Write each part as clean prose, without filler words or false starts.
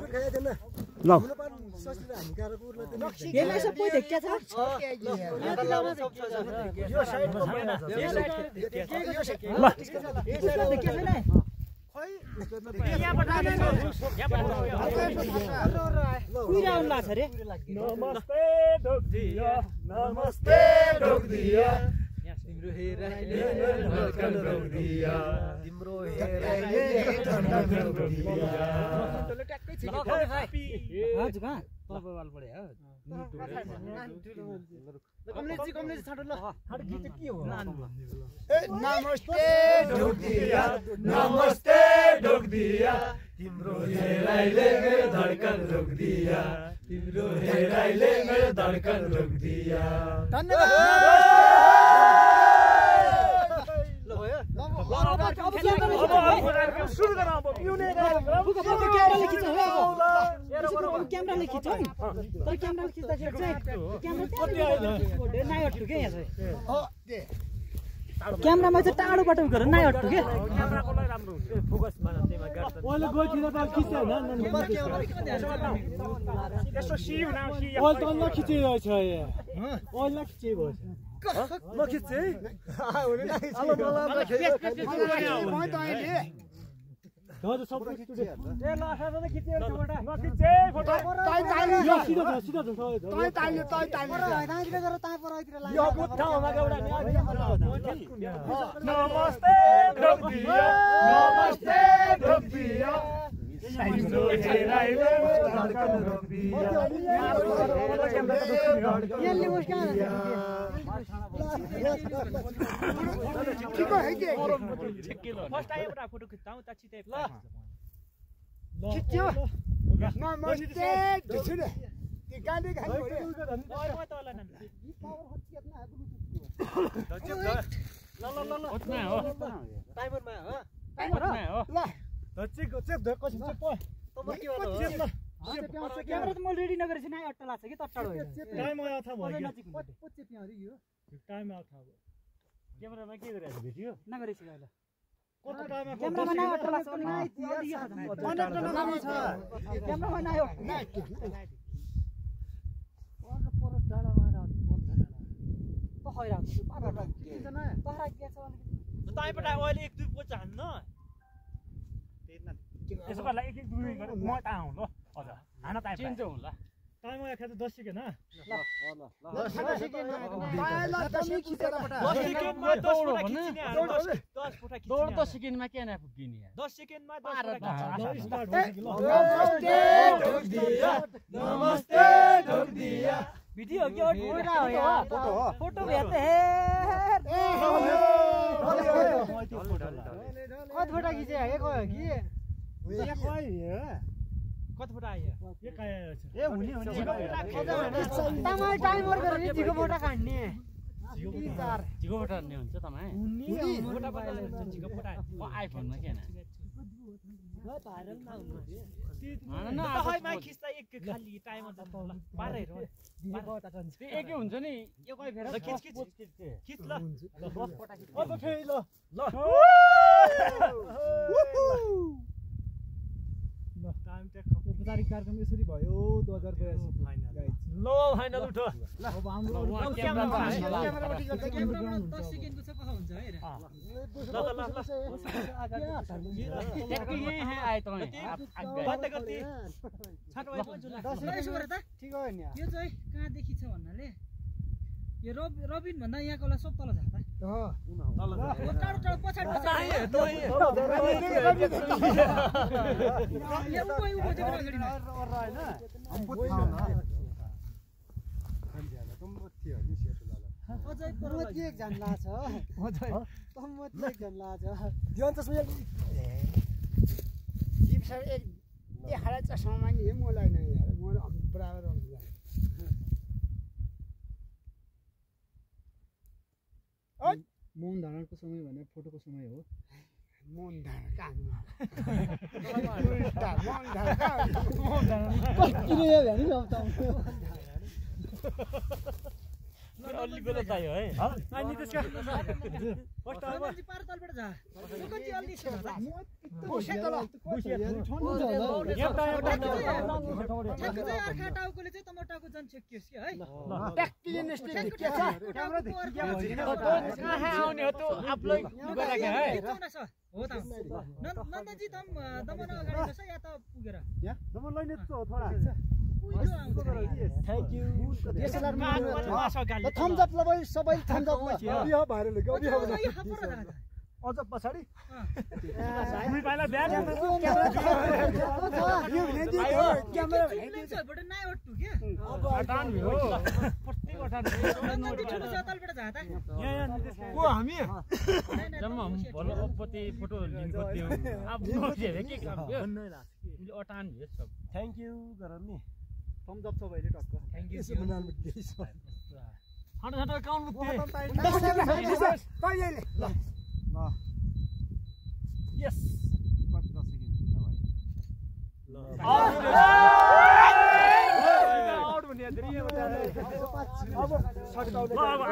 ल यसलाई सबै देख्या छ यो साइडको मैना छ नमस्ते ढोकदिया नमस्ते ढोकदिया तिम्रो हेराइले धड्कन रोक्दिया तिम्रो हेराइले धड्कन रोक्दिया हजुर कहाँ बवाल पडे हो कमलेजी छाडो ल हट गीत के हो नमस्ते ढोकदिया नमस्ते ढोकदिया तिम्रो हेराइले मेरो धड्कन रोक्दिया तिम्रो हेराइले मेरो धड्कन रोक्दिया सुरु गर अब पिउने क्यामेराले खिच्छ तर क्यामेराले खिच्दाखेरि चाहिँ नाइ हट्टु के यहाँ चाहिँ क्यामेरामा चाहिँ टाढोबाट उयो गरेर नाइ हट्टु के क्यामेराको लागि राम्रो हुन्छ फोकस मान्न त्यहीमा गाड्छ ओले गइथिन त खिच्छ हैन यसो सी हुना सी ओले त न खिचिरहेछ यहाँ ओले खिचे भएछ म खिच्छु हजुर सबै स्टुडियो ए ल साथै खिच्यो एउटा म खिच्चे फोटो यो सिधा छ यो बुट्टा हुँदा एउटा नमस्ते ढोकदिया नमस्ते ढोकदिया तिम्रो हेराइले धड्कन रोक्दिया यसले उसका फर्स्ट टाइम एउटा फोटो खिच्दा उता छिटै ल खिच्यो नमस्ते दिछुने के गाडी खानु पर्यो म त होला न ल हो टाइमरमा हो टाइमरमा हो ल चेक कसरी चेक प तब के होला क्यामेरा त म रेडी नगरेछ नाइ अट्टा लाग्छ कि तट्टाडो होइन टाइम आयो था भयो पच्चे प्यारी यो टाइम आयो था क्यामेरामा के गरिरहेछ भिडियो नगरेछ अहिले कति टाइममा क्यामेरामा नाइ अट्टा लाग्छ नाइ क्यामेरामा नाइ पर डाँडामा पखैरा तपाईबाट अहिले एक दुई पोच हान्न यसो गर्ला एक दुई गरेर म त आउँ ल हजुर हान टाइम चेन्ज हुन्छ टाइम आयो खान्छ 10 सेकेन्ड ह ल 10 सेकेन्डमा 10 सेकेन्डमा 10 फोटा खिच्ने 10 फोटा खिच्ने दौड 10 सेकेन्डमा के न पुग्ने यार 10 सेकेन्डमा 10 फोटा नमस्ते ढोकदिया नमस्ते ढोकदिया भिडियो के फोटो हो यार फोटो भेट्थे कति फोटो खिचे हे गयो कि कति फोटा आयो यो काया ए हुने तमाइ टाइम वर्क गरेर जिको फोटो काट्ने जिगो फोटो हान्ने हुन्छ तपाईँ फोटा बनाएर जिको फोटा आइफोनमा के न तपाईमा खिच्दा एक खाली टाइम हुन्छ ल पारै र एकै हुन्छ नि एकै फेर खिच ल अब फेरि ल टाइम टेक औपचारिक कार्यक्रम यसरी भयो 2082 फाइनल ल फाइनल उठो अब हाम्रो क्यामेरामा 10 सेकेन्डको छ कसो हुन्छ हेर यही आए तपाईँ बन्द गर्दै छाटो भए पनि जुला यसो गरे त ठीक हो नि यो चाहिँ कहाँदेखि छ भन्नाले यो रबिन भन्दा यहाँकोलाई सब तल छ त टाढो पछाडि चस्मा नि मलाई नै म बराबर मौन धारणको समय भने फोटोको समय हो मौन धारण कहाँ अलि बेला चाहियो है अनि त्यसका फर्स्ट अब सनजी पार तलबाट जा कति अलि छ त एउटा ठ्याक्क चाहिँ अर्का टाउकोले चाहिँ तमटाको जन छेकियोस् कि है ट्याक्टिलिनेस्टिक के छ कहाँ आउने हो त्यो आफूलाई गरेको है हो त नन्दजी तम दमन अगाडि बस या त पुगेर दमन लैने त थोडा थ्यांक यू DSLR मा थम्स अप लगाइ सबै थम्स अप बिहा भएर लग्यो अझ पछाडी दुई पाइला ब्याग क्यामेरा लेन्सहरुबाट नाइ अट्टु के अटान हो प्रत्येक अटान नन्दजी ठुलो छ तलबाट जा त यहाँ को हामी जम्मा भलो अपति फोटो लिनको त्यो आफ्नो हेरे के काम यो उले अटान भयो सब थ्यांक यू गर नि थम्स अप छ भाइले टक्क थ्यांक यू हट हट काउन्ट मुक्ति कहिले ल यस आउट भन्ने अब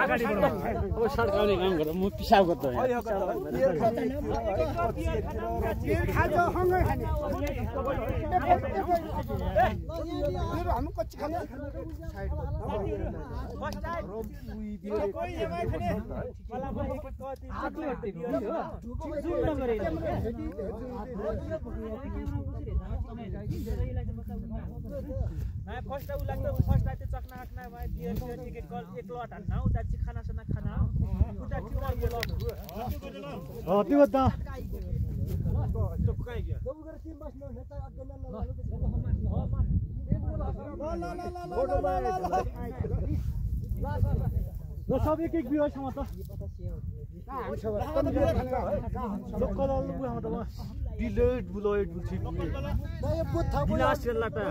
अगाडि बढ्नु अब सरकारले काम गर्दा म पिसाब गर्दा खाजा हंगै खाने मेरो हामी कच्ची खाने साइड कोही एमआई खाने मला पनि कति मैं फर्स्ट उ लाग्दा फर्स्ट आते चकना आखना भाई बियर बियर टिकट कल एक लट हान्न उता चाहिँ खाना सना खाना उता ट्युमर यो लट हो त्यो त त्यो कहाँ गयो ल सब एक एक बियो छ म त लोकल बुहामा त डिलेट बुलोइड बुछि गिलास लाटा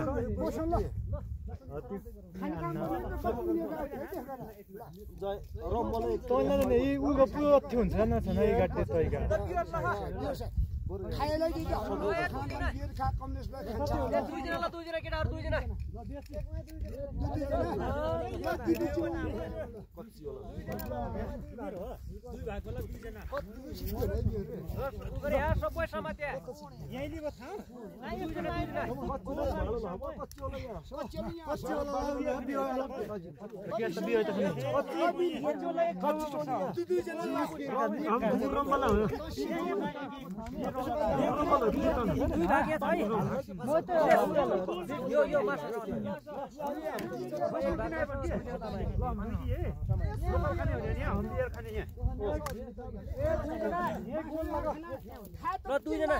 तैँलाई नै उको पुरो थियो हुन्छ न छैन यो गाड्ने तैका खाएलाई दिन्छ बियर खा कम्युनिस्टलाई खान्छ दुई जना केटाहरु दुई जना दुई भागको दुई जना गरे यार सबै समात्या यही लिबो थाहा यो माछा दुई जना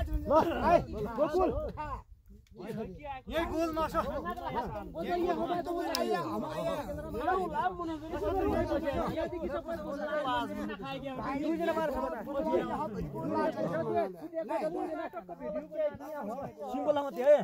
ये गोल माछा सिंगल मात्रै है